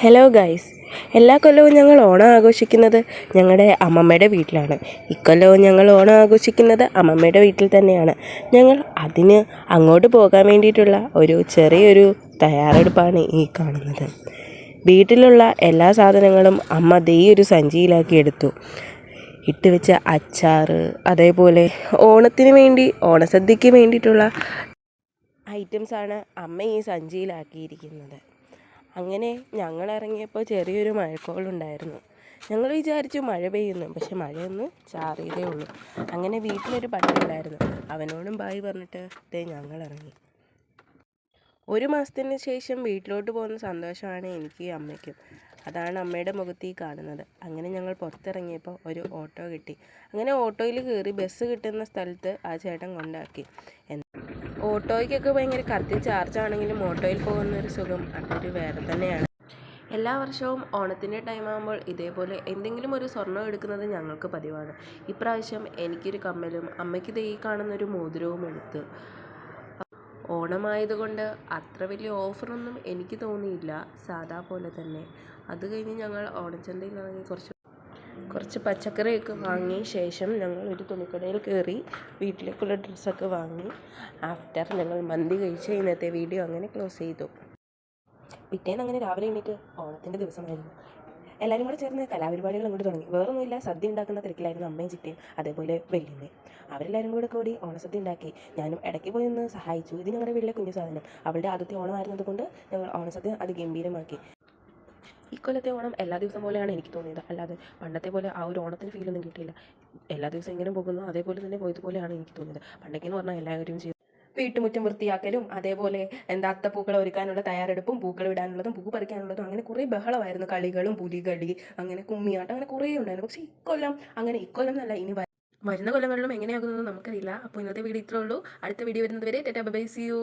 Hello guys, എല്ലാ കൊല്ലവും ഞങ്ങൾ ഓണം ആഘോഷിക്കുന്നത് ഞങ്ങളുടെ അമ്മമ്മയുടെ വീട്ടിലാണ്. ഇക്കൊല്ലവും ഞങ്ങൾ ഓണം ആഘോഷിക്കുന്നത് അമ്മമ്മയുടെ വീട്ടിൽ തന്നെയാണ്. ഞങ്ങൾ അതിന് അങ്ങോട്ട് പോകാൻ വേണ്ടിയിട്ടുള്ള ഒരു ചെറിയൊരു തയ്യാറെടുപ്പാണ് ഈ കാണുന്നത്. വീട്ടിലുള്ള എല്ലാ സാധനങ്ങളും അമ്മ ദേ ഒരു സഞ്ചിയിലാക്കി എടുത്തു. ഇട്ട് വെച്ച അച്ചാർ, അതേപോലെ ഓണത്തിന് വേണ്ടി ഓണസദ്യക്ക് വേണ്ടിയിട്ടുള്ള ഐറ്റംസാണ് അമ്മ ഈ സഞ്ചിയിലാക്കിയിരിക്കുന്നത്. അങ്ങനെ ഞങ്ങൾ ഇറങ്ങിയപ്പോൾ ചെറിയൊരു മഴക്കോളുണ്ടായിരുന്നു. ഞങ്ങൾ വിചാരിച്ചു മഴ പെയ്യുന്നു, പക്ഷെ മഴയൊന്ന് ചാറിയതേ ഉള്ളൂ. അങ്ങനെ വീട്ടിലൊരു പട്ടിയുണ്ടായിരുന്നു, അവനോടും ബായ് പറഞ്ഞിട്ട് ഞങ്ങൾ ഇറങ്ങി. 1 മാസത്തിന് ശേഷം വീട്ടിലോട്ട് പോകുന്ന സന്തോഷമാണ് എനിക്ക് അമ്മയ്ക്കും. അതാണ് അമ്മയുടെ മുഖത്ത് ഈ കാണുന്നത്. അങ്ങനെ ഞങ്ങൾ പുറത്തിറങ്ങിയപ്പോൾ ഒരു ഓട്ടോ കിട്ടി. അങ്ങനെ ഓട്ടോയിൽ കയറി ബസ് കിട്ടുന്ന സ്ഥലത്ത് ആ ചേട്ടൻ കൊണ്ടാക്കി. ഓട്ടോയ്ക്കൊക്കെ ഭയങ്കര കത്തി ചാർജാണെങ്കിലും ഓട്ടോയിൽ പോകുന്നൊരു സുഖം അതൊരു വേറെ തന്നെയാണ്. എല്ലാ വർഷവും ഓണത്തിൻ്റെ ടൈമാകുമ്പോൾ ഇതേപോലെ എന്തെങ്കിലും ഒരു സ്വർണ്ണം എടുക്കുന്നത് ഞങ്ങൾക്ക് പതിവാണ്. ഇപ്രാവശ്യം എനിക്കൊരു കമ്മലും അമ്മയ്ക്ക് ഈ കാണുന്നൊരു മോതിരവും എടുത്ത്. ഓണമായതുകൊണ്ട് അത്ര വലിയ ഓഫറൊന്നും എനിക്ക് തോന്നിയില്ല, സാധാ പോലെ തന്നെ. അത് കഴിഞ്ഞ് ഞങ്ങൾ ഓണച്ചന്തയിൽ ഇറങ്ങി കുറച്ച് പച്ചക്കറിയൊക്കെ വാങ്ങിയ ശേഷം ഞങ്ങൾ ഒരു തുണിക്കടയിൽ കയറി വീട്ടിലേക്കുള്ള ഡ്രസ്സൊക്കെ വാങ്ങി. ആഫ്റ്റർ ഞങ്ങൾ മന്തി കഴിച്ച് ഇന്നത്തെ വീഡിയോ അങ്ങനെ ക്ലോസ് ചെയ്തു. പിറ്റേന്ന് അങ്ങനെ രാവിലെ എണീറ്റ് ഓണത്തിൻ്റെ ദിവസമായിരുന്നു. എല്ലാവരും കൂടെ ചേർന്ന് കലാപരിപാടികൾ അങ്ങോട്ട് തുടങ്ങി. വേറൊന്നുമില്ല, സദ്യ ഉണ്ടാക്കുന്ന തിരക്കിലായിരുന്നു അമ്മയും ചിറ്റയും അതേപോലെ വല്യമ്മയും. അവരെല്ലാവരും കൂടി ഓണസദ്യ ഉണ്ടാക്കി. ഞാനും ഇടയ്ക്ക് പോയി ഒന്ന് സഹായിച്ചു. ഇത് ഞങ്ങളുടെ വീട്ടിലെ കുഞ്ഞു സാധനം. അവളുടെ ആദ്യത്തെ ഓണമായിരുന്നത് കൊണ്ട് ഞങ്ങൾ ഓണസദ്യ അത് ഗംഭീരമാക്കി. ഇക്കൊല്ലത്തെ ഓണം എല്ലാ ദിവസം പോലെയാണ് എനിക്ക് തോന്നിയത്, അല്ലാതെ പണ്ടത്തെ പോലെ ആ ഒരു ഓണത്തിന് ഫീലൊന്നും കിട്ടിയില്ല. എല്ലാ ദിവസവും എങ്ങനെ പോകുന്നു അതേപോലെ തന്നെ പോയതുപോലെയാണ് എനിക്ക് തോന്നിയത്. പണ്ടൊക്കെയെന്ന് പറഞ്ഞാൽ എല്ലാവരും ചെയ്തു വീട്ടുമുറ്റം വൃത്തിയാക്കലും അതേപോലെ അത്തപ്പൂക്കൾ ഒരുക്കാനുള്ള തയ്യാറെടുപ്പും പൂക്കൾ ഇടാനുള്ളതും പൂ പറിക്കാനുള്ളതും അങ്ങനെ കുറേ ബഹളമായിരുന്നു. കളികളും പുലികളി അങ്ങനെ കുമ്മിയാട്ടം അങ്ങനെ കുറേ ഉണ്ടായിരുന്നു. പക്ഷേ ഇക്കൊല്ലം എന്നല്ല, ഇനി വരുന്ന കൊല്ലങ്ങളിലും എങ്ങനെയാകുന്നത് നമുക്കറിയില്ല. അപ്പോൾ ഇന്നത്തെ വീഡിയോ ഇത്രേ ഉള്ളൂ. അടുത്ത വീഡിയോ വരുന്നത് വരെ tata bye bye, see U.